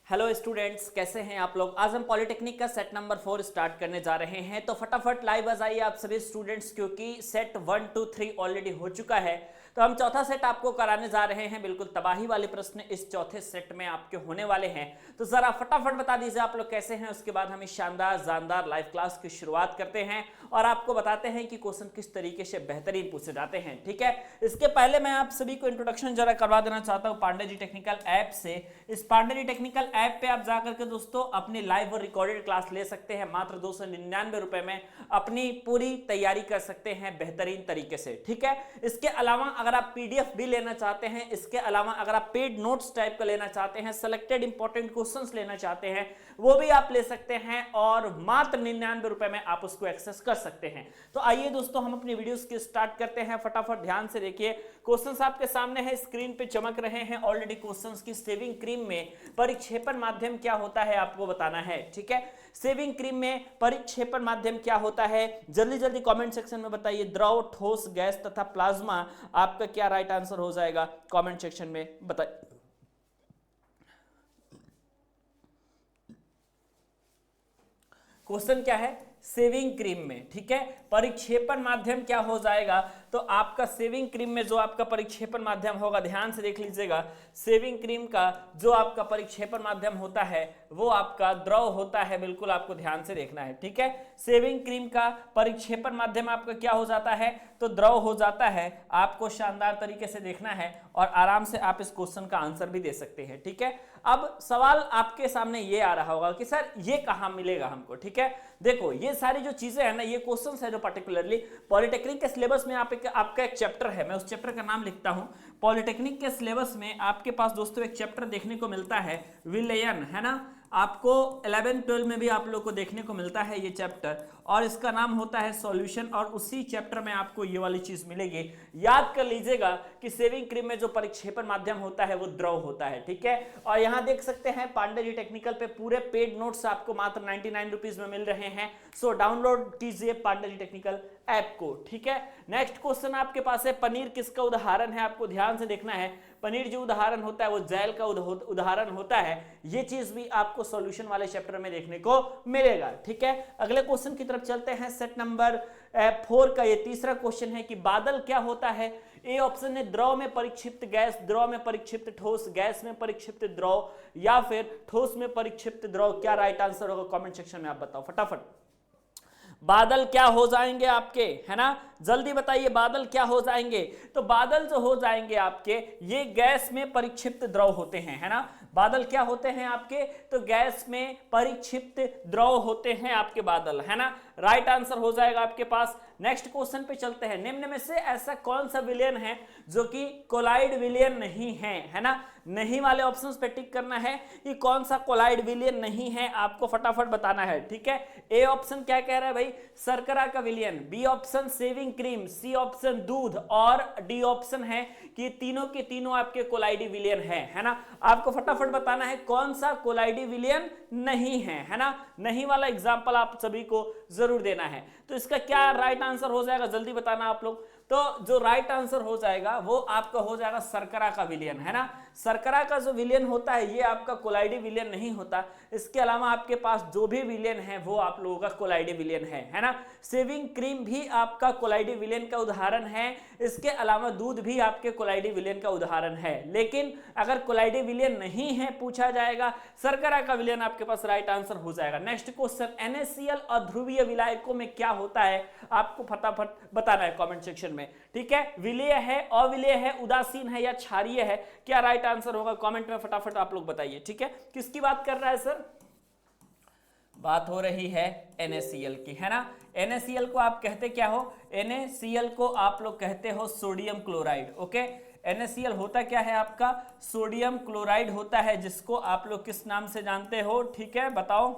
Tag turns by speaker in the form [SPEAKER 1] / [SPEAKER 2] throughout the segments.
[SPEAKER 1] Hello students, कैसे हैं आप लोग। आज हम पॉलिटेक्निक का सेट नंबर 4 स्टार्ट करने जा रहे हैं। तो फटाफट लाइव आ जाइए आप सभी स्टूडेंट्स, क्योंकि सेट 1 2 3 ऑलरेडी हो चुका है। तो हम चौथा सेट आपको कराने जा रहे हैं। बिल्कुल तबाही वाले प्रश्न इस चौथे सेट में आपके होने वाले हैं। तो जरा फटाफट बता दीजिए आप लोग कैसे हैं। उसके बाद हम इस शानदार जानदार लाइव क्लास की शुरुआत करते हैं और आपको बताते हैं कि क्वेश्चन किस तरीके से बेहतरीन पूछे जाते हैं। ठीक है, इसके पहले मैं आप सभी को इंट्रोडक्शन जरा करवा देना चाहता हूँ पांडे जी टेक्निकल ऐप से। इस पांडे जी टेक्निकल ऐप पे आप जाकर के दोस्तों अपनी लाइव और रिकॉर्डेड क्लास ले सकते हैं। मात्र 299 रुपए में अपनी पूरी तैयारी कर सकते हैं बेहतरीन तरीके से। ठीक है, इसके अलावा अगर आप पीडीएफ भी लेना चाहते हैं, इसके अलावा अगर आप पेड नोट्स टाइप का लेना चाहते हैं, सेलेक्टेड इंपॉर्टेंट क्वेश्चंस लेना चाहते हैं, वो भी आप ले सकते हैं और मात्र 99 रुपए में आप उसको एक्सेस कर सकते हैं। तो आइए दोस्तों हम अपनी वीडियोस की स्टार्ट करते हैं। फटाफट ध्यान से देखिए, क्वेश्चंस आपके सामने है, स्क्रीन पे चमक रहे हैं ऑलरेडी। क्वेश्चंस की सेविंग क्रीम में परिक्षेपण माध्यम क्या होता है आपको बताना है। ठीक है, सेविंग क्रीम में परिक्षेपण माध्यम क्या होता है, जल्दी जल्दी कमेंट सेक्शन में बताइए। द्रव, ठोस, गैस तथा प्लाज्मा, आपका क्या राइट आंसर हो जाएगा कमेंट सेक्शन में बताइए। क्वेश्चन क्या है, सेविंग क्रीम में। ठीक है, परिक्षेपण माध्यम क्या हो जाएगा, तो आपका सेविंग क्रीम में जो आपका परिक्षेपण माध्यम होगा, ध्यान से देख लीजिएगा, सेविंग क्रीम का जो आपका परिक्षेपण माध्यम होता है वो आपका द्रव होता है। बिल्कुल आपको ध्यान से देखना है। ठीक है, सेविंग क्रीम का परिक्षेपण माध्यम आपका क्या हो जाता है, तो द्रव हो जाता है। आपको शानदार तरीके से देखना है और आराम से आप इस क्वेश्चन का आंसर भी दे सकते हैं। ठीक है, अब सवाल आपके सामने ये आ रहा होगा कि सर ये कहां मिलेगा हमको। ठीक है, देखो ये सारी जो चीजें हैं ना, ये क्वेश्चंस है जो पर्टिकुलरली पॉलिटेक्निक के सिलेबस में आपका एक चैप्टर है, मैं उस चैप्टर का नाम लिखता हूं। पॉलिटेक्निक के सिलेबस में आपके पास दोस्तों एक चैप्टर देखने को मिलता है, विलयन, है ना। आपको 11-12 में भी आप लोग को देखने को मिलता है ये चैप्टर, और इसका नाम होता है सॉल्यूशन। और उसी चैप्टर में आपको ये वाली चीज मिलेगी। याद कर लीजिएगा कि सेविंग क्रीम में जो परिक्षेपण माध्यम होता है वो द्रव होता है। ठीक है, और यहां देख सकते हैं पांडे जी टेक्निकल पे पूरे पेड नोट्स आपको मात्र 99 रुपीज में मिल रहे हैं। सो डाउनलोड कीजिए पांडे जी टेक्निकल ऐप को। ठीक है, नेक्स्ट क्वेश्चन आपके पास है, पनीर किसका उदाहरण है, आपको ध्यान से देखना है। पनीर जो उदाहरण होता है वो जैल का उदाहरण होता है। ये चीज भी आपको सॉल्यूशन वाले चैप्टर में देखने को मिलेगा। ठीक है, अगले क्वेश्चन की तरफ चलते हैं। सेट नंबर 4 का ये तीसरा क्वेश्चन है कि बादल क्या होता है। ए ऑप्शन है द्रव में परिक्षिप्त गैस, द्रव में परिक्षिप्त ठोस, गैस में परिक्षिप्त द्रव, या फिर ठोस में परिक्षिप्त द्रव। क्या राइट आंसर होगा कमेंट सेक्शन में आप बताओ फटाफट। बादल क्या हो जाएंगे आपके, है ना, जल्दी बताइए बादल क्या हो जाएंगे। तो बादल जो हो जाएंगे आपके, ये गैस में परिक्षिप्त द्रव होते हैं, है ना। बादल क्या होते हैं आपके, तो गैस में परिक्षिप्त द्रव होते हैं आपके बादल, है ना। राइट आंसर हो जाएगा आपके पास। नेक्स्ट क्वेश्चन पे चलते हैं। निम्न में से ऐसा कौन सा विलयन है जो कि कोलाइड विलयन नहीं है ना। नहीं वाले ऑप्शंस पे टिक करना है कि कौन सा कोलाइड विलयन नहीं है, आपको फटाफट बताना है। ठीक है, ए ऑप्शन क्या कह रहा है भाई, शर्करा का विलयन, B option shaving cream, C option दूध, और डी ऑप्शन है कि तीनों के तीनों आपके कोलाइडी विलयन है ना। आपको फटाफट बताना है कौन सा कोलाइडी विलयन नहीं है ना। नहीं वाला एग्जांपल आप सभी को जरूर देना है। तो इसका क्या राइट आंसर हो जाएगा, जल्दी बताना आप लोग। तो जो राइट आंसर हो जाएगा वो आपका हो जाएगा शर्करा का विलयन, है ना। शर्करा का जो विलयन होता है ये आपका कोलाइडी विलयन नहीं होता। इसके अलावा आपके पास जो भी विलयन है वो आप लोगों का कोलाइडी विलयन है ना। सेविंग क्रीम भी आपका कोलाइडी विलयन का उदाहरण है। इसके अलावा दूध भी आपके कोलाइडी विलयन का उदाहरण है। लेकिन अगर कोलाइडी विलयन नहीं है पूछा जाएगा, शर्करा का विलयन आपके पास राइट आंसर हो जाएगा। नेक्स्ट क्वेश्चन, NaCl अध्रुवीय विलायकों में क्या होता है, आपको फटाफट बताना है कमेंट सेक्शन में। ठीक है, विलेय है, अविलेय है, उदासीन है या क्षारीय है, क्या राइट आंसर होगा कमेंट में फटाफट आप लोग बताइए। ठीक है, किसकी बात कर रहा है सर, बात हो रही है NaCl की, है ना। NaCl को आप कहते क्या हो, NaCl को आप लोग कहते हो सोडियम क्लोराइड। ओके, NaCl होता क्या है आपका, सोडियम क्लोराइड होता है, जिसको आप लोग किस नाम से जानते हो, ठीक है बताओ।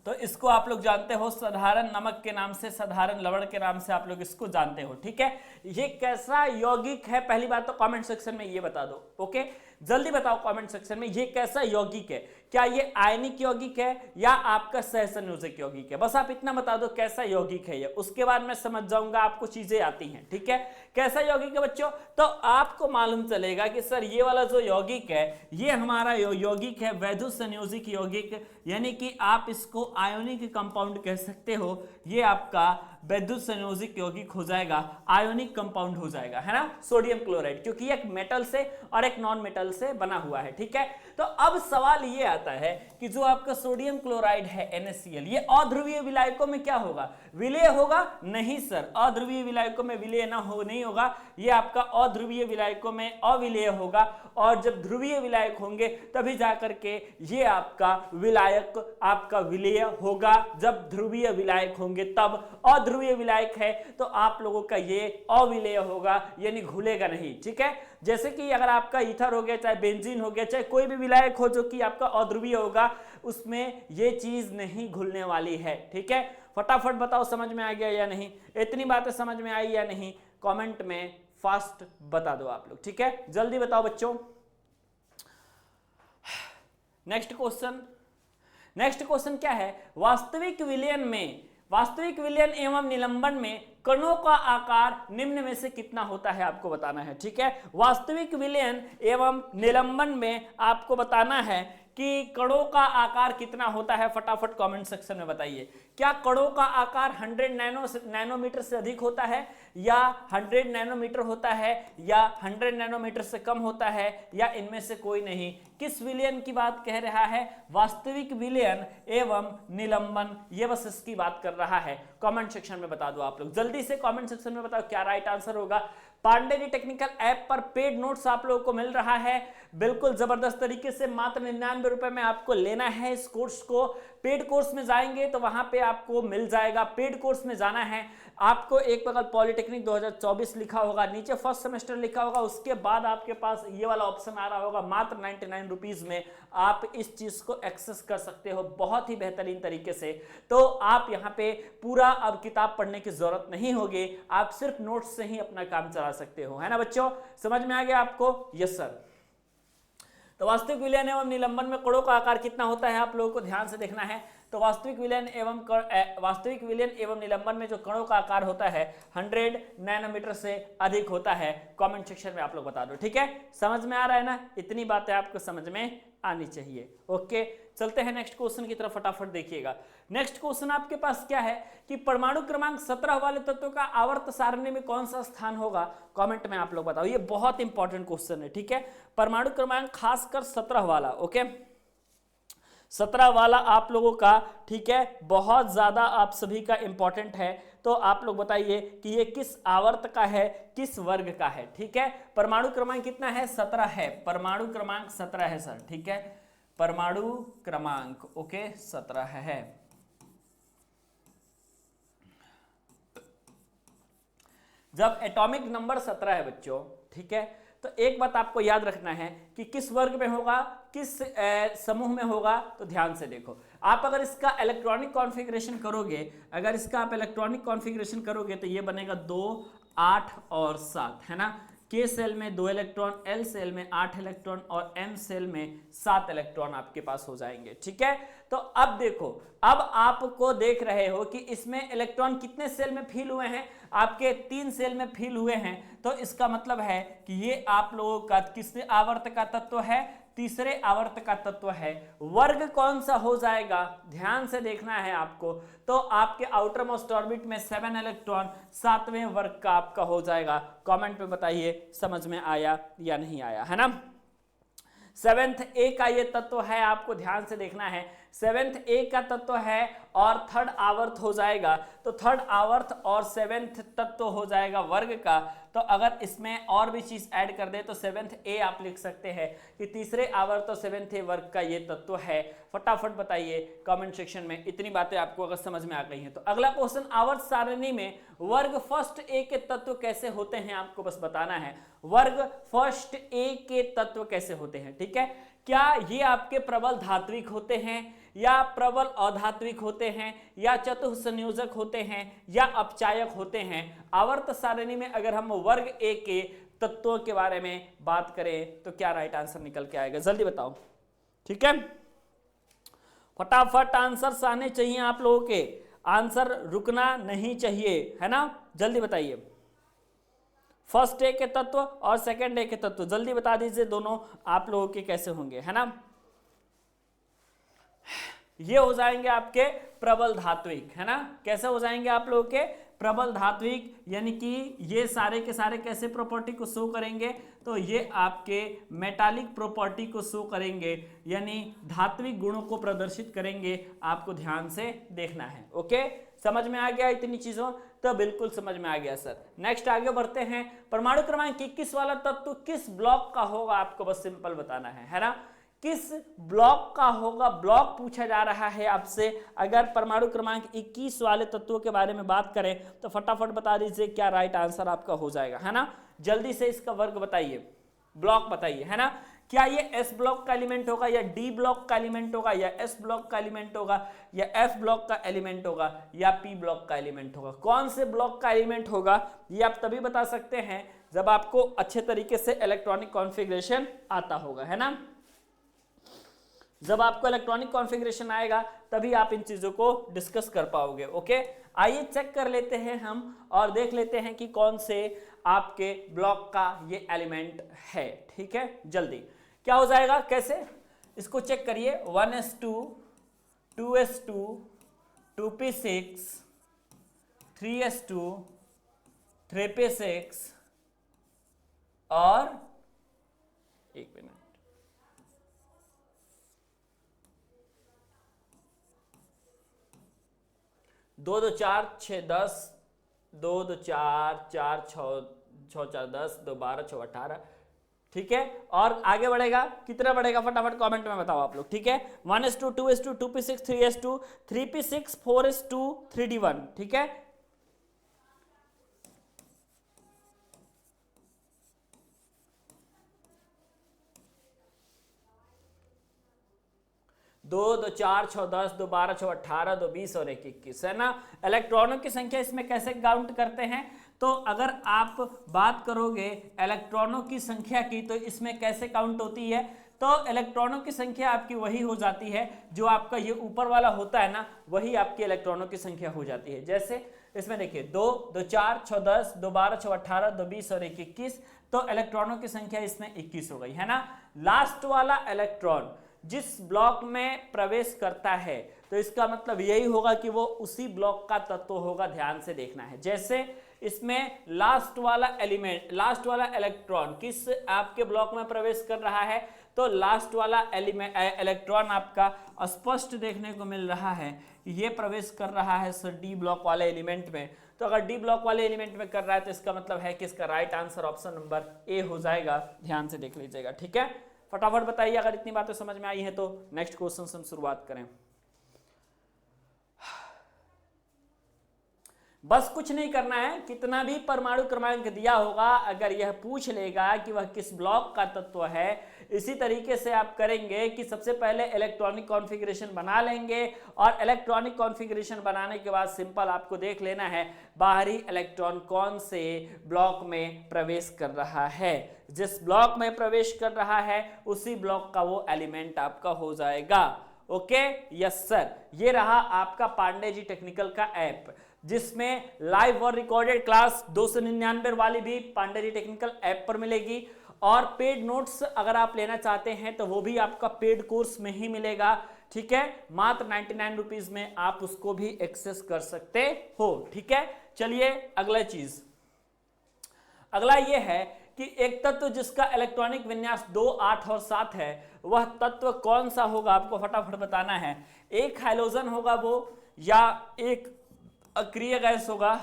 [SPEAKER 1] तो इसको आप लोग जानते हो साधारण नमक के नाम से, साधारण लवण के नाम से आप लोग इसको जानते हो। ठीक है, ये कैसा यौगिक है, पहली बात तो कमेंट सेक्शन में ये बता दो। ओके, जल्दी बताओ कमेंट सेक्शन में ये कैसा यौगिक है, क्या ये आयनिक यौगिक है या आपका सहसंयोजक यौगिक है, बस आप इतना बता दो कैसा यौगिक है ये, उसके बाद मैं समझ जाऊंगा आपको चीजें आती हैं। ठीक है, कैसा यौगिक है बच्चों, तो आपको मालूम चलेगा कि सर ये वाला जो यौगिक है ये हमारा यौगिक है वैद्युत संयोजक यौगिक, यानी कि आप इसको आयोनिक कंपाउंड कह सकते हो, ये आपका वैद्युत संयोजक यौगिक हो जाएगा, आयोनिक कंपाउंड हो जाएगा, है ना, सोडियम क्लोराइड, क्योंकि एक मेटल से और एक नॉन मेटल से बना हुआ है। ठीक है, तो अब सवाल ये आता है कि जो आपका सोडियम क्लोराइड है NaCl, ये अध्रुवीय विलायकों में क्या होगा, विलेय होगा? नहीं सर, अध्रुवीय विलायकों में विलेय नहीं होगा, ये आपका अध्रुवीय विलायकों में अविलेय होगा, और जब ध्रुवीय विलायक होंगे तभी जाकर के ये आपका विलायक आपका विलेय होगा, जब ध्रुवीय विलायक होंगे तब। अध्रुवीय विलायक है तो आप लोगों का ये अविलेय होगा, यानी घुलेगा नहीं। ठीक है, जैसे कि अगर आपका ईथर हो गया, चाहे बेंजीन हो गया, चाहे कोई भी विलायक हो जो कि आपका अध्रुवीय होगा, उसमें ये चीज नहीं घुलने वाली है। ठीक है, फटाफट बताओ समझ में आ गया या नहीं, इतनी बातें समझ में आई या नहीं, कमेंट में फास्ट बता दो आप लोग। ठीक है, जल्दी बताओ बच्चों। नेक्स्ट क्वेश्चन क्या है, वास्तविक विलयन एवं निलंबन में कणों का आकार निम्न में से कितना होता है आपको बताना है। ठीक है, वास्तविक विलयन एवं निलंबन में आपको बताना है कि कणों का आकार कितना होता है, फटाफट कमेंट सेक्शन में बताइए। क्या कणों का आकार 100 नैनोमीटर से अधिक होता है, या 100 नैनोमीटर होता है, या 100 नैनोमीटर से कम होता है, या इनमें से कोई नहीं? किस विलयन की बात कह रहा है, वास्तविक विलयन एवं निलंबन, ये बस इसकी बात कर रहा है। कमेंट सेक्शन में बता दो आप लोग, जल्दी से कमेंट सेक्शन में बताओ क्या राइट आंसर होगा। पांडेय टेक्निकल ऐप पर पेड नोट्स आप लोगों को मिल रहा है, बिल्कुल जबरदस्त तरीके से, मात्र 99 रुपए में आपको लेना है इस कोर्स को। पेड कोर्स में जाएंगे तो वहां पे आपको मिल जाएगा, पेड कोर्स में जाना है आपको, एक बगल पॉलिटेक्निक 2024 लिखा होगा, नीचे फर्स्ट सेमेस्टर लिखा होगा, उसके बाद आपके पास ये वाला ऑप्शन आ रहा होगा, मात्र 99 रुपीज में आप इस चीज को एक्सेस कर सकते हो बहुत ही बेहतरीन तरीके से। तो आप यहाँ पे पूरा अब किताब पढ़ने की जरूरत नहीं होगी, आप सिर्फ नोट्स से ही अपना काम चला सकते हो, है ना बच्चों, समझ में आ गया आपको? Yes sir. तो वास्तविक विलयन एवं निलंबन में कणों का आकार कितना होता है आप लोगों को ध्यान से देखना है। तो वास्तविक विलयन एवं निलंबन में जो कणों का आकार होता है 100 नैनोमीटर से अधिक होता है। कमेंट सेक्शन में आप लोग बता दो। ठीक है, समझ में आ रहा है ना, इतनी बातें आपको समझ में आनी चाहिए। ओके, चलते हैं नेक्स्ट क्वेश्चन की तरफ, फटाफट देखिएगा। नेक्स्ट क्वेश्चन आपके पास क्या है कि परमाणु क्रमांक 17 वाले तत्वों का आवर्त सारणी में कौन सा स्थान होगा? कमेंट में आप लोग बताओ, ये बहुत इंपॉर्टेंट क्वेश्चन है। ठीक है, परमाणु क्रमांक खासकर 17 वाला, ओके 17 वाला आप लोगों का, ठीक है, बहुत ज्यादा आप सभी का इंपॉर्टेंट है। तो आप लोग बताइए कि ये किस आवर्त का है, किस वर्ग का है? ठीक है, परमाणु क्रमांक कितना है? 17 है, परमाणु क्रमांक 17 है सर। ठीक है, परमाणु क्रमांक ओके 17 है। जब एटॉमिक नंबर 17 है बच्चों, ठीक है, तो एक बात आपको याद रखना है कि किस वर्ग में होगा, किस समूह में होगा। तो ध्यान से देखो, आप अगर इसका इलेक्ट्रॉनिक कॉन्फ़िगरेशन करोगे, अगर इसका आप इलेक्ट्रॉनिक कॉन्फ़िगरेशन करोगे तो ये बनेगा 2, 8 और 7, है ना। K सेल में 2 इलेक्ट्रॉन, L सेल में 8 इलेक्ट्रॉन और M सेल में 7 इलेक्ट्रॉन आपके पास हो जाएंगे। ठीक है, तो अब देखो, अब आपको देख रहे हो कि इसमें इलेक्ट्रॉन कितने सेल में फिल हुए हैं? आपके 3 सेल में फिल हुए हैं। तो इसका मतलब है कि ये आप लोगों का किस आवर्त का तत्व है? तीसरे आवर्त का तत्व है। वर्ग कौन सा हो जाएगा? ध्यान से देखना है आपको। तो आपके आउटर मोस्ट ऑर्बिट में 7 इलेक्ट्रॉन 7वें वर्ग का आपका हो जाएगा। कमेंट में बताइए समझ में आया या नहीं आया, है ना। 7th A का ये तत्व है, आपको ध्यान से देखना है। 7th A का तत्व है और 3rd आवर्त हो जाएगा। तो 3rd आवर्त और 7th तत्व हो जाएगा वर्ग का। तो अगर इसमें और भी चीज ऐड कर दे तो 7th A आप लिख सकते हैं कि तीसरे आवर्त और 7th A वर्ग का ये तत्व है। फटाफट बताइए कमेंट सेक्शन में, इतनी बातें आपको अगर समझ में आ गई हैं तो। अगला क्वेश्चन, आवर्त सारणी में वर्ग फर्स्ट A के तत्व कैसे होते हैं, आपको बस बताना है। वर्ग फर्स्ट A के तत्व कैसे होते हैं? ठीक है, क्या ये आपके प्रबल धात्विक होते हैं, या प्रबल अधात्विक होते हैं, या चतुःसंयोजक होते हैं, या अपचायक होते हैं? आवर्त सारणी में अगर हम वर्ग A के तत्वों के बारे में बात करें तो क्या राइट आंसर निकल के आएगा, जल्दी बताओ। ठीक है, फटाफट आंसर आने चाहिए आप लोगों के, आंसर रुकना नहीं चाहिए, है ना, जल्दी बताइए। फर्स्ट ए के तत्व और सेकंड ए के तत्व जल्दी बता दीजिए, दोनों आप लोगों के कैसे होंगे, है ना। ये हो जाएंगे आपके प्रबल धात्विक, है ना, कैसे हो जाएंगे आप लोगों के प्रबल धात्विक, यानी कि ये सारे के सारे कैसे प्रॉपर्टी को शो करेंगे, तो ये आपके मेटालिक प्रॉपर्टी को शो करेंगे, यानी धात्विक गुणों को प्रदर्शित करेंगे, आपको ध्यान से देखना है। ओके, समझ में आ गया इतनी चीजों, तो बिल्कुल समझ में आ गया सर। नेक्स्ट आगे बढ़ते हैं, परमाणु क्रमांक 21 वाला तत्व किस ब्लॉक का होगा, आपको बस सिंपल बताना है ना, किस ब्लॉक का होगा, ब्लॉक पूछा जा रहा है आपसे। अगर परमाणु क्रमांक 21 वाले तत्वों के बारे में बात करें तो फटाफट बता दीजिए क्या राइट आंसर आपका हो जाएगा, है ना, जल्दी से इसका वर्ग बताइए, ब्लॉक बताइए, है ना। क्या ये एस ब्लॉक का एलिमेंट होगा, या डी ब्लॉक का एलिमेंट होगा, या एस ब्लॉक का एलिमेंट होगा, या एफ ब्लॉक का एलिमेंट होगा, या पी ब्लॉक का एलिमेंट होगा, कौन से ब्लॉक का एलिमेंट होगा, ये आप तभी बता सकते हैं जब आपको अच्छे तरीके से इलेक्ट्रॉनिक कॉन्फ़िगरेशन आता होगा, है ना। जब आपको इलेक्ट्रॉनिक कॉन्फ़िगरेशन आएगा तभी आप इन चीजों को डिस्कस कर पाओगे। ओके, आइए चेक कर लेते हैं हम और देख लेते हैं कि कौन से आपके ब्लॉक का ये एलिमेंट है। ठीक है, जल्दी क्या हो जाएगा, कैसे इसको चेक करिए, 1s2 2s2 2p6 3s2 3p6 और एक मिनट 2 2 4 6 10 2 2 4 4 6 6 4 10 2 12 6 18। ठीक है, और आगे बढ़ेगा, कितना बढ़ेगा फटाफट कमेंट में बताओ आप लोग। ठीक है, 1s2 2s2 2p6 3s2 3p6 4s2 3d1। ठीक है, दो 2 4 6 10 2 12 6 18 2 20 और 1 21, है ना। इलेक्ट्रॉनों की संख्या इसमें कैसे काउंट करते हैं, तो अगर आप बात करोगे इलेक्ट्रॉनों की संख्या की तो इसमें कैसे काउंट होती है, तो इलेक्ट्रॉनों की संख्या आपकी वही हो जाती है जो आपका ये ऊपर वाला होता है ना, वही आपकी इलेक्ट्रॉनों की संख्या हो जाती है। जैसे इसमें देखिए 2 2 4 6 10 2 12 6 18 2 20 और 1 21, तो इलेक्ट्रॉनों की संख्या इसमें 21 हो गई, है ना। लास्ट वाला इलेक्ट्रॉन जिस ब्लॉक में प्रवेश करता है तो इसका मतलब यही होगा कि वो उसी ब्लॉक का तत्व होगा, ध्यान से देखना है। जैसे इसमें लास्ट वाला एलिमेंट, लास्ट वाला इलेक्ट्रॉन किस आपके ब्लॉक में प्रवेश कर रहा है, तो लास्ट वाला इलेक्ट्रॉन आपका स्पष्ट देखने को मिल रहा है, ये प्रवेश कर रहा है सर डी ब्लॉक वाले एलिमेंट में। तो अगर डी ब्लॉक वाले एलिमेंट में कर रहा है तो इसका मतलब है कि इसका right answer option number A हो जाएगा, ध्यान से देख लीजिएगा। ठीक है, फटाफट बताइए अगर इतनी बातें समझ में आई हैं तो नेक्स्ट क्वेश्चन से हम शुरुआत करें। बस कुछ नहीं करना है, कितना भी परमाणु क्रमांक दिया होगा अगर यह पूछ लेगा कि वह किस ब्लॉक का तत्व है, इसी तरीके से आप करेंगे कि सबसे पहले इलेक्ट्रॉनिक कॉन्फ़िगरेशन बना लेंगे और इलेक्ट्रॉनिक कॉन्फ़िगरेशन बनाने के बाद सिंपल आपको देख लेना है बाहरी इलेक्ट्रॉन कौन से ब्लॉक में प्रवेश कर रहा है। जिस ब्लॉक में प्रवेश कर रहा है उसी ब्लॉक का वो एलिमेंट आपका हो जाएगा। ओके, यस सर, ये रहा आपका पांडे जी टेक्निकल का ऐप, जिसमें लाइव और रिकॉर्डेड क्लास 299 वाली भी पांडे जी टेक्निकल ऐप पर मिलेगी, और पेड नोट्स अगर आप लेना चाहते हैं तो वो भी आपका पेड कोर्स में ही मिलेगा। ठीक है, मात्र 99 रुपीज में आप उसको भी एक्सेस कर सकते हो। ठीक है, चलिए अगला चीज, अगला ये है कि एक तत्व जिसका इलेक्ट्रॉनिक विन्यास 2 8 और 7 है वह तत्व कौन सा होगा, आपको फटाफट बताना है। एक हाइड्रोजन होगा वो, या एक अक्रिय गैस होगा,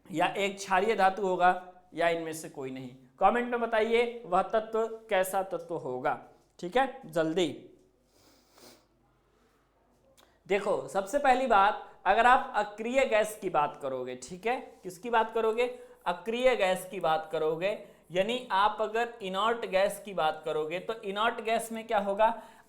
[SPEAKER 1] या एक क्षारीय धातु होगा, या इनमें से कोई नहीं। कमेंट में बताइए वह तत्व कैसा तत्व होगा। ठीक है, जल्दी देखो, सबसे पहली बात अगर आप अक्रिय गैस की बात करोगे, ठीक है, किसकी बात करोगे, अक्रिय गैस की बात करोगे, यानी आप अगर इनर्ट गैस की बात करोगे तो इनर्ट गैस में क्या होगा,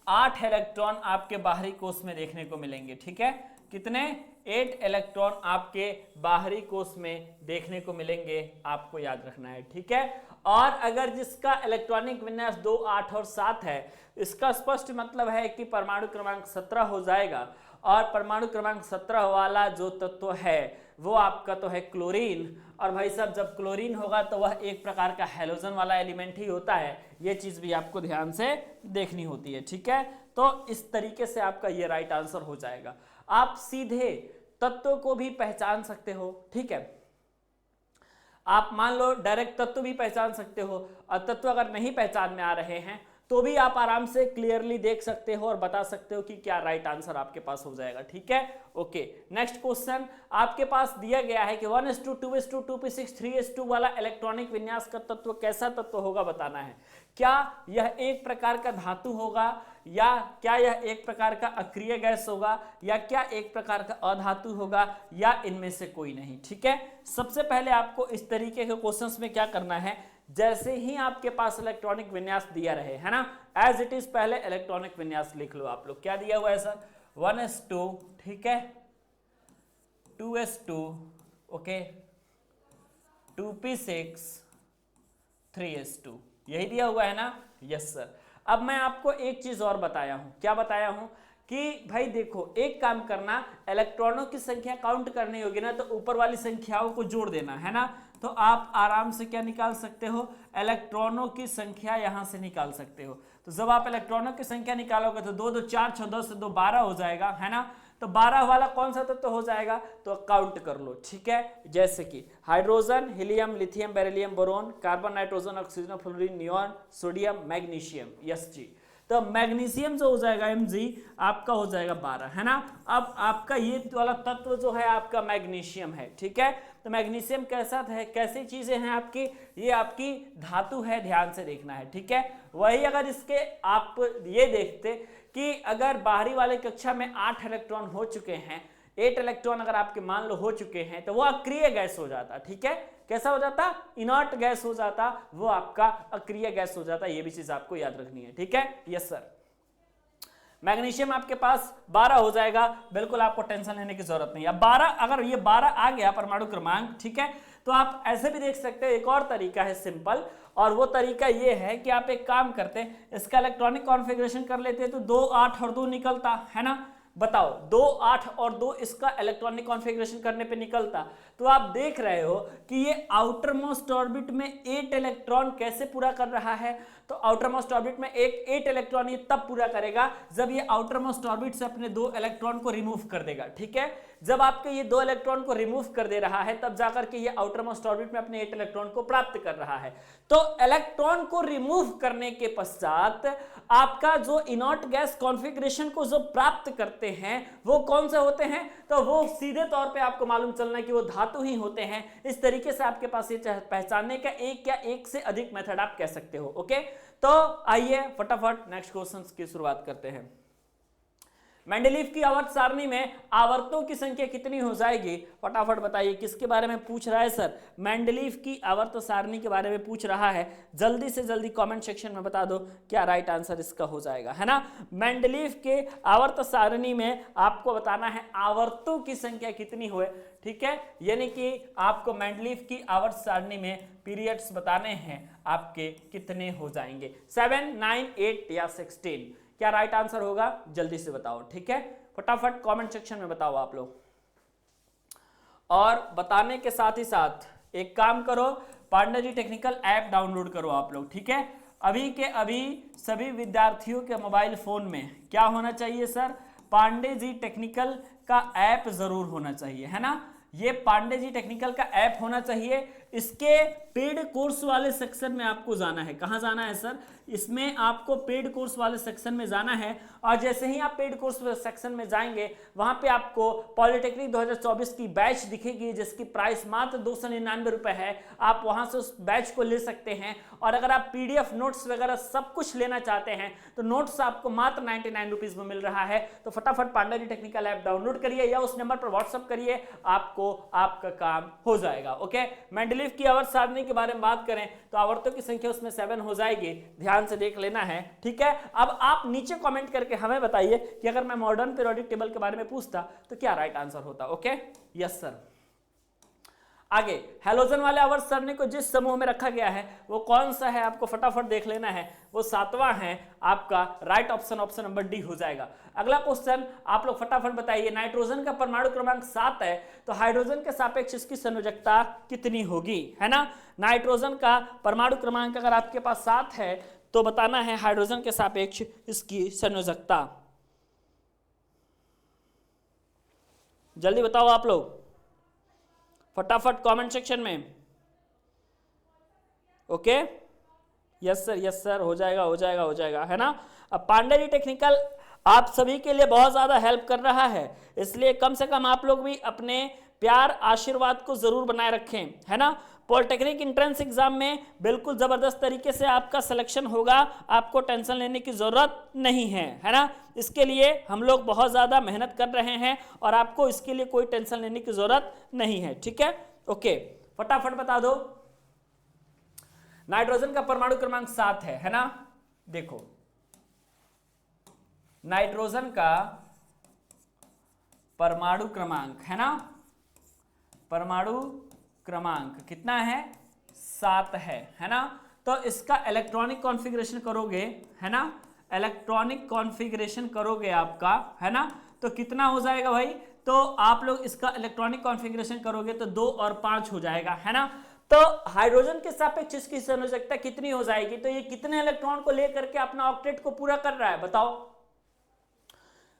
[SPEAKER 1] 8 इलेक्ट्रॉन आपके बाहरी कोश में देखने को मिलेंगे। ठीक है, कितने? 8 इलेक्ट्रॉन आपके बाहरी कोश में देखने को मिलेंगे, आपको याद रखना है। ठीक है, और अगर जिसका इलेक्ट्रॉनिक विन्यास 2, 8 और 7 है, इसका स्पष्ट मतलब है कि परमाणु क्रमांक 17 हो जाएगा। और परमाणु क्रमांक 17 वाला जो तत्व है वो आपका तो है क्लोरीन। और भाई साहब जब क्लोरीन होगा तो वह एक प्रकार का हैलोजन वाला एलिमेंट ही होता है, ये चीज भी आपको ध्यान से देखनी होती है। ठीक है, तो इस तरीके से आपका ये राइट आंसर हो जाएगा। आप सीधे तत्व को भी पहचान सकते हो। ठीक है, आप मान लो डायरेक्ट तत्व भी पहचान सकते हो, और तत्व अगर नहीं पहचान में आ रहे हैं तो भी आप आराम से क्लियरली देख सकते हो और बता सकते हो कि क्या राइट आंसर आपके पास हो जाएगा। ठीक है, ओके। नेक्स्ट क्वेश्चन आपके पास दिया गया है कि 1:2, 2:2, 2p6, 3:2 वाला इलेक्ट्रॉनिक विन्यास का तत्व कैसा तत्व होगा बताना है। क्या यह एक प्रकार का धातु होगा, या क्या यह एक प्रकार का अक्रिय गैस होगा, या क्या एक प्रकार का अधातु होगा, या इनमें से कोई नहीं। ठीक है, सबसे पहले आपको इस तरीके के क्वेश्चंस में क्या करना है, जैसे ही आपके पास इलेक्ट्रॉनिक विन्यास दिया रहे, है ना, एज इट इज पहले इलेक्ट्रॉनिक विन्यास लिख लो आप लोग। क्या दिया हुआ है सर? 1:2, ठीक है, 2:2, ओके, 2p6, 3:2, यही दिया हुआ है ना? Yes sir. अब मैं आपको एक चीज और बताया हूं। क्या बताया हूं? कि भाई देखो, एक काम करना, इलेक्ट्रॉनों की संख्या काउंट करनी होगी ना, तो ऊपर वाली संख्याओं को जोड़ देना है ना। तो आप आराम से क्या निकाल सकते हो? इलेक्ट्रॉनों की संख्या यहां से निकाल सकते हो। तो जब आप इलेक्ट्रॉनों की संख्या निकालोगे तो 2 2 4 6 10 से 2 12 हो जाएगा, है ना। तो 12 वाला कौन सा तत्व हो जाएगा? तो काउंट कर लो। ठीक है, जैसे कि hydrogen, helium, lithium, beryllium, boron, carbon, nitrogen, oxygen, fluorine, neon, sodium, magnesium. Yes जी। तो मैग्नीशियम जो हो जाएगा Mg आपका हो जाएगा 12, है ना। अब आपका ये वाला तत्व जो है आपका मैग्नीशियम है। ठीक है, तो मैग्नीशियम कैसा है, कैसी चीजें हैं आपकी? ये आपकी धातु है, ध्यान से देखना है। ठीक है, वही अगर इसके आप ये देखते कि अगर बाहरी वाले कक्षा में 8 इलेक्ट्रॉन हो चुके हैं, 8 इलेक्ट्रॉन अगर आपके मान लो हो चुके हैं, तो वो अक्रिय गैस हो जाता। ठीक है, कैसा हो जाता? इनर्ट गैस हो जाता, वो आपका अक्रिय गैस हो जाता। ये भी चीज आपको याद रखनी है। ठीक है, यस सर। मैग्नीशियम आपके पास 12 हो जाएगा, बिल्कुल आपको टेंशन लेने की जरूरत नहीं है। 12 अगर ये 12 आ गया परमाणु क्रमांक, ठीक है, तो आप ऐसे भी देख सकते हैं। एक और तरीका है सिंपल, और वो तरीका ये है कि आप एक काम करते हैं, इसका इलेक्ट्रॉनिक कॉन्फ़िगरेशन कर लेते हैं, तो 2 8 और 2 निकलता, है ना। बताओ, 2 8 और 2 इसका इलेक्ट्रॉनिक कॉन्फ़िगरेशन करने पे निकलता। तो आप देख रहे हो कि ये आउटर मोस्ट ऑर्बिट में 8 इलेक्ट्रॉन कैसे पूरा कर रहा है। तो आउटर मोस्ट ऑर्बिट में 8 इलेक्ट्रॉन ये तब पूरा करेगा जब ये आउटर मोस्ट ऑर्बिट से अपने 2 इलेक्ट्रॉन को रिमूव कर देगा। ठीक है, जब आपके ये 2 इलेक्ट्रॉन को रिमूव कर दे रहा है, तब जाकर के ये आउटर मोस्ट ऑर्बिट में अपने 8 इलेक्ट्रॉन को प्राप्त कर रहा है। तो इलेक्ट्रॉन को रिमूव करने के पश्चात आपका जो इनर्ट गैस कॉन्फ़िगरेशन को जो प्राप्त करते हैं वो कौन से होते हैं? तो वो सीधे तौर पे आपको मालूम चलना है कि वो धातु ही होते हैं। इस तरीके से आपके पास ये पहचानने का एक या एक से अधिक मेथड आप कह सकते हो। ओके, तो आइए फटाफट नेक्स्ट क्वेश्चन की शुरुआत करते हैं। मेंडलीफ की आवर्त सारणी में आवर्तों की संख्या कितनी हो जाएगी? फटाफट बताइए, किसके बारे में पूछ रहा है सर? मेंडलीफ की आवर्त सारणी के बारे में पूछ रहा है। जल्दी से जल्दी कमेंट सेक्शन में बता दो क्या राइट आंसर इसका हो जाएगा, है ना। मेंडलीफ के आवर्त सारणी में आपको बताना है आवर्तों की संख्या कितनी हुए। ठीक है, यानी कि आपको मेंडलीफ की आवर्त सारणी में पीरियड्स बताने हैं, आपके कितने हो जाएंगे? 7, 9, 8 या 16? क्या राइट आंसर होगा? जल्दी से बताओ। ठीक है, फटाफट कमेंट सेक्शन में बताओ आप लोग। और बताने के साथ ही साथ एक काम करो, Pandey ji technical app download करो आप लोग। ठीक है, अभी के अभी सभी विद्यार्थियों के मोबाइल फोन में क्या होना चाहिए सर? पांडे जी टेक्निकल का ऐप जरूर होना चाहिए, है ना। ये पांडे जी टेक्निकल का ऐप होना चाहिए। इसके पेड कोर्स वाले सेक्शन में आपको जाना है। कहाँ जाना है सर? इसमें आपको पेड कोर्स वाले सेक्शन में जाना है, और जैसे ही आप पेड कोर्स सेक्शन में जाएंगे वहां पे आपको पॉलिटेक्निक 2024 की बैच दिखेगी, जिसकी प्राइस मात्र 299 रुपए है। आप वहां से उस बैच को ले सकते हैं। और अगर आप पीडीएफ नोट्स वगैरह सब कुछ लेना चाहते हैं तो नोट्स आपको मात्र 99 रुपीज में मिल रहा है। तो फटाफट Pandey ji technical app download करिए या उस नंबर पर व्हाट्सअप करिए, आपको आपका काम हो जाएगा। ओके, मेंडलीफ की आवर्त सारणी के बारे में बात करें तो आवर्तों की संख्या उसमें 7 हो जाएगी, ध्यान से देख लेना है, ठीक है। अब आप नीचे कमेंट करके हमें बताइए कि अगर मैं मॉडर्न पीरियोडिक टेबल के बारे में पूछता तो क्या राइट आंसर होता। Okay, yes sir. आगे हैलोजन वाले आवर्त सरणी को जिस समूह में रखा गया है वो कौन सा है, आपको फटाफट देख लेना है, वो 7वां है आपका, right option option number D हो जाएगा। अगला क्वेश्चन आप लोग फटाफट बताइए, नाइट्रोजन का परमाणु क्रमांक 7 है तो हाइड्रोजन के सापेक्ष इसकी संयोजकता कितनी होगी, है ना। नाइट्रोजन का परमाणु क्रमांक अगर आपके पास 7 है तो बताना है हाइड्रोजन के सापेक्ष इसकी संयोजकता। जल्दी बताओ आप लोग फटाफट कमेंट सेक्शन में। ओके, यस सर, हो जाएगा हो जाएगा हो जाएगा, है ना। अब पांडेरी टेक्निकल आप सभी के लिए बहुत ज्यादा हेल्प कर रहा है, इसलिए कम से कम आप लोग भी अपने प्यार आशीर्वाद को जरूर बनाए रखें, है ना। पॉलिटेक्निक एंट्रेंस एग्जाम में बिल्कुल जबरदस्त तरीके से आपका सिलेक्शन होगा, आपको टेंशन लेने की जरूरत नहीं है ना। इसके लिए हम लोग बहुत ज्यादा मेहनत कर रहे हैं और आपको इसके लिए कोई टेंशन लेने की जरूरत नहीं है, ठीक है। ओके, फटाफट बता दो। नाइट्रोजन का परमाणु क्रमांक 7 है ना। देखो नाइट्रोजन का परमाणु क्रमांक, है ना, परमाणु क्रमांक कितना है, 7 है ना। तो इसका इलेक्ट्रॉनिक कॉन्फ़िगरेशन करोगे, है ना, इलेक्ट्रॉनिक कॉन्फ़िगरेशन करोगे आपका, है ना, तो कितना हो जाएगा भाई, तो आप लोग इसका इलेक्ट्रॉनिक कॉन्फ़िगरेशन करोगे तो 2 और 5 हो जाएगा, है ना। तो हाइड्रोजन के सापेक्ष इसकी संयोजकता कितनी हो जाएगी, तो ये कितने इलेक्ट्रॉन को लेकर के अपना ऑक्टेट को पूरा कर रहा है बताओ।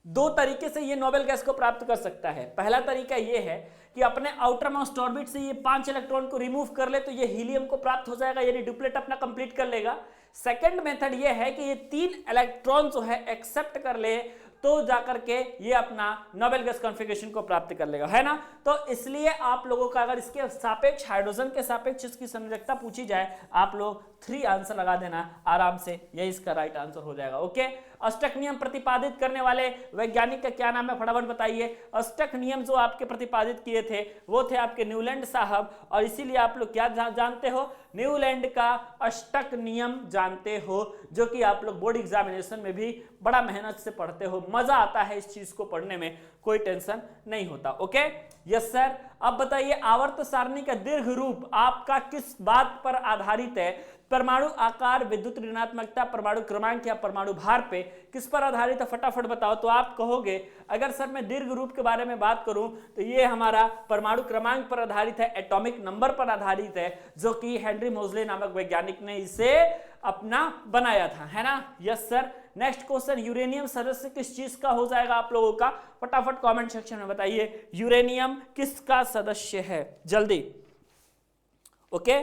[SPEAKER 1] 2 तरीके से ये नोबेल गैस को प्राप्त कर सकता है। पहला तरीका ये है कि अपने आउटर मोस्ट ऑर्बिट से ये 5 इलेक्ट्रॉन को रिमूव कर ले तो ये हीलियम को प्राप्त हो जाएगा, यानी डुप्लेट अपना कंप्लीट कर लेगा। सेकंड मेथड ये है कि ये 3 इलेक्ट्रॉन जो है एक्सेप्ट कर ले तो जाकर के ये अपना नोबेल गैस कॉन्फ़िगरेशन को प्राप्त कर लेगा, है ना। तो इसलिए आप लोगों का अगर इसके सापेक्ष हाइड्रोजन के सापेक्ष इसकी संयोजकता पूछी जाए, आप लोग 3 आंसर लगा देना आराम से, यही इसका राइट आंसर हो जाएगा। ओके, अष्टक नियम प्रतिपादित करने वाले वैज्ञानिक का क्या नाम है, फटाफट बताइए। अष्टक नियम जो आपके प्रतिपादित किए थे वो थे आपके न्यूलैंड साहब, और इसीलिए आप लोग क्या जानते हो, न्यूलैंड का अष्टक नियम जानते हो, जो कि आप लोग बोर्ड एग्जामिनेशन में भी बड़ा मेहनत से पढ़ते हो, मजा आता है इस चीज को पढ़ने में, कोई टेंशन नहीं होता। Okay, yes sir. अब बताइए आवर्त सारणी का दीर्घ रूप आपका किस बात पर आधारित है, परमाणु आकार, विद्युत ऋणात्मकता, परमाणु क्रमांक या परमाणु भार पे किस पर आधारित है, फटाफट बताओ। तो आप कहोगे अगर सर मैं दीर्घ रूप के बारे में बात करूं तो ये हमारा परमाणु क्रमांक पर आधारित है, एटॉमिक नंबर पर आधारित है, जो कि हेनरी मोजले नामक वैज्ञानिक ने इसे अपना बनाया था, है ना। Yes sir. Next question, uranium सदस्य किस चीज का हो जाएगा आप लोगों का, फटाफट कमेंट सेक्शन में बताइए यूरेनियम किसका सदस्य है, जल्दी। ओके,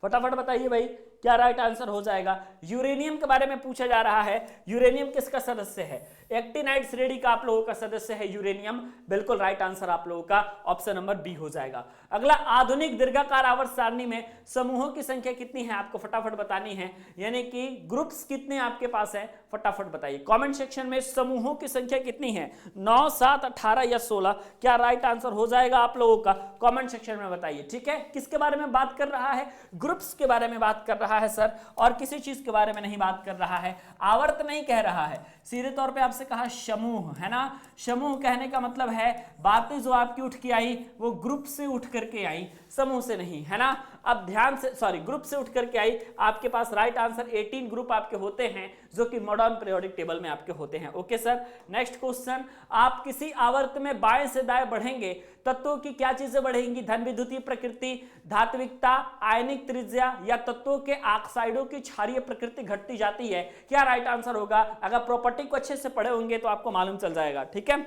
[SPEAKER 1] फटाफट बताइए भाई क्या राइट आंसर हो जाएगा। यूरेनियम के बारे में पूछा जा रहा है, यूरेनियम किसका सदस्य है, एक्टिनाइड श्रेणी का आप लोगों का सदस्य है यूरेनियम, बिल्कुल राइट आंसर आप लोगों का ऑप्शन नंबर बी हो जाएगा। अगला, आधुनिक दीर्घाकार आवर्त सारणी में समूहों की संख्या कितनी है आपको फटाफट बतानी है, यानी कि ग्रुप्स कितने आपके पास है, फटाफट बताइए कमेंट सेक्शन में। समूहों की संख्या कितनी है, 9, 7, 18 या 16, क्या राइट आंसर हो जाएगा आप लोगों का, कमेंट सेक्शन में बताइए, ठीक है। किसके बारे में बात कर रहा है, ग्रुप्स के बारे में बात कर रहा है सर, और किसी चीज के बारे में नहीं बात कर रहा है, आवर्त नहीं कह रहा है, सीधे तौर पे आपसे कहा समूह, है ना। समूह कहने का मतलब है बातें जो आपकी उठ के आई वो ग्रुप से उठ करके आई, समूह से नहीं, है ना। अब ध्यान से, सॉरी, ग्रुप से उठ करके आई, आपके पास राइट आंसर 18 ग्रुप आपके होते हैं जो कि मॉडर्न पीरियोडिक टेबल में आपके होते हैं। Okay sir. नेक्स्ट क्वेश्चन, आप किसी आवर्त में बाएं से दाएं बढ़ेंगे, तत्वों की क्या चीजें बढ़ेंगी, धन विद्युतीय प्रकृति, धात्विकता, आयनिक त्रिज्या, या तत्वों के ऑक्साइडों की क्षारीय प्रकृति घटती जाती है, क्या राइट आंसर होगा। अगर प्रॉपर्टी को अच्छे से पढ़े होंगे तो आपको मालूम चल जाएगा, ठीक है।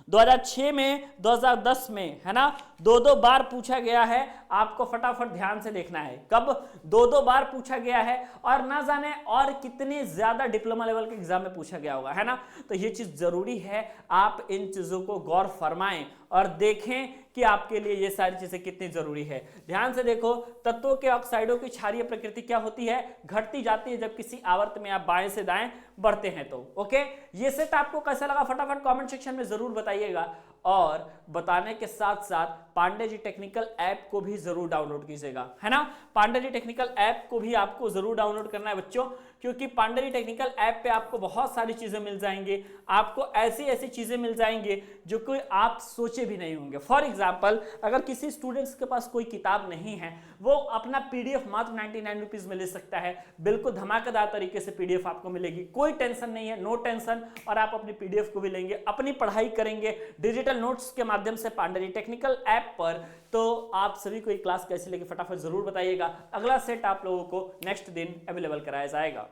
[SPEAKER 1] 2006 में, 2010 में, है ना, 2-2 बार पूछा गया है, आपको फटाफट ध्यान से देखना है, कब 2-2 बार पूछा गया है, और ना जाने और कितने ज्यादा डिप्लोमा लेवल के एग्जाम में पूछा गया होगा, है ना। तो ये चीज जरूरी है, आप इन चीजों को गौर फरमाएं और देखें कि आपके लिए ये सारी चीजें कितनी जरूरी है। ध्यान से देखो, तत्वों के ऑक्साइडों की क्षारीय प्रकृति क्या होती है, घटती जाती है जब किसी आवर्त में आप बाएं से दाएं बढ़ते हैं तो। ओके, ये सेट आपको कैसा लगा फटाफट कमेंट सेक्शन में जरूर बताइएगा, और बताने के साथ साथ पांडे जी टेक्निकल ऐप को भी जरूर डाउनलोड कीजिएगा, है ना। पांडे जी टेक्निकल ऐप को भी आपको जरूर डाउनलोड करना है बच्चों, क्योंकि पांडे जी टेक्निकल ऐप पे आपको बहुत सारी चीजें मिल जाएंगी, आपको ऐसी ऐसी चीजें मिल जाएंगे जो कोई आप सोचे भी नहीं होंगे। फॉर एग्जाम्पल, अगर किसी स्टूडेंट्स के पास कोई किताब नहीं है, वो अपना पीडीएफ मात्र 99 रुपीज में ले सकता है, बिल्कुल धमाकेदार तरीके से पीडीएफ आपको मिलेगी, कोई टेंशन नहीं है, नो टेंशन। और आप अपनी पीडीएफ को भी लेंगे, अपनी पढ़ाई करेंगे डिजिटल नोट्स के माध्यम से पांडे जी टेक्निकल ऐप पर। तो आप सभी को ये क्लास कैसी लगी फटाफट जरूर बताइएगा। अगला सेट आप लोगों को नेक्स्ट दिन अवेलेबल कराया जाएगा।